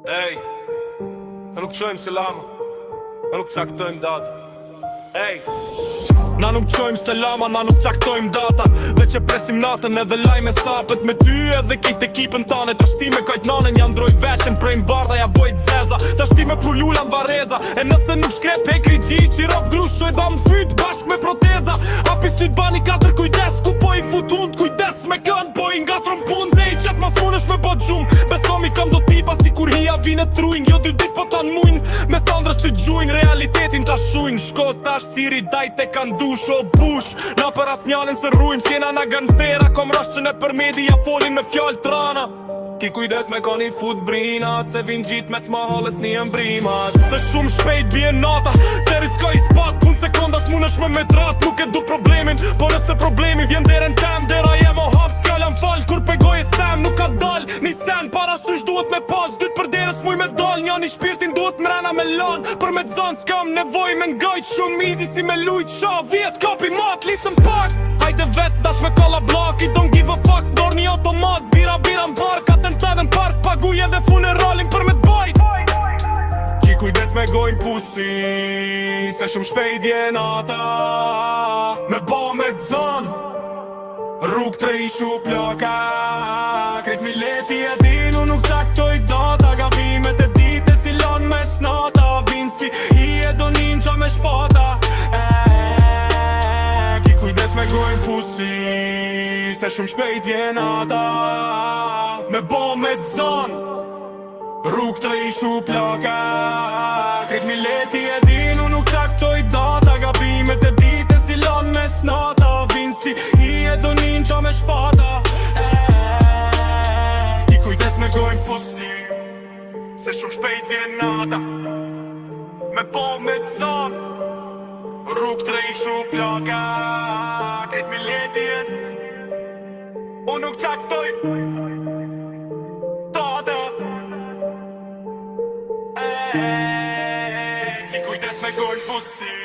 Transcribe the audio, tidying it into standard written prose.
Ej, ta nuk qojmë selama, ta nuk caktojmë data. Ej, na nuk qojmë selama, na nuk caktojmë data. Veq e presim natën edhe lajme sapet me ty edhe kejt ekipën tane. Ta shti me kajt nanën ja ndroj veshen prejnë barda ja bojt zeza. Ta shti me prullulla në vareza. E nëse nuk shkrep hekri gji që i rap grush që e dam fyt bashk me proteza. Api syt bani 4 kujdes ku po i futund kujdes me kën po i nga trompun. Se i qet mas munesh me bot gjum. Besomi kam do tipa si kur hia vine trujn. Jo 2 dit po ta n'mujn me sandrës të gjujn. Realitetin ta shujn. Shko tash tiri dajt e kan dush o bush. Na për as njanin se rrujm s'jena na gangstera. Kom rash që ne për media folin me fjall trana. Ki kujdes me koni fut brinat. Se vin gjit me s'mahalles një mbrimat. Se shumë shpejt bje nata. Te riskoj spat kun sekondash munesh me metrat. Nuk e du problemin, po nëse problemi vjen deren tem. Dera jem o hap fjallem fal. Kur pegoj e stem nuk ka dal. Ni sen para sysh duhet me pas. Dyt për deres muj me dal. Njani shpirtin duhet mrena me lan. Për me zan s'kam nevoj me ngajt. Shumë easy si me lujt sha. Vjet kapi mat, lisëm pak. Hajde vet dash me kalla blaki. Don't give a fuck, dor një automat. Bira m'bark, atentadën park. Paguj edhe funeralin për me t'bajt. Ki kujdes me gojnë pusi. Se shumë shpejt vjen ata. Me ba me t'zan. Rrug të ishu plaka. Krejt mileti e din, unë nuk qaktoj data. Gabimet e dite si lan me snata. Vin si i e donin qa me shpata. Ki kujdes me gojnë pusi. Se shumë shpejt vjen ata. Me bo me t'zan. Rrug të ishu plaka. Krejt mileti e din, unë nuk qaktoj data. Gabimet e dite si lan me snata. Vin si i e donin qa me shpata. Ki kujdes me gojnë pusi. Se shumë shpejt vjen ata. Me bo me t'zan. Rrug të ishu plaka. Krejt mileti e din, unë nuk qaktoj data. Ki kujdes me gojnë pusi.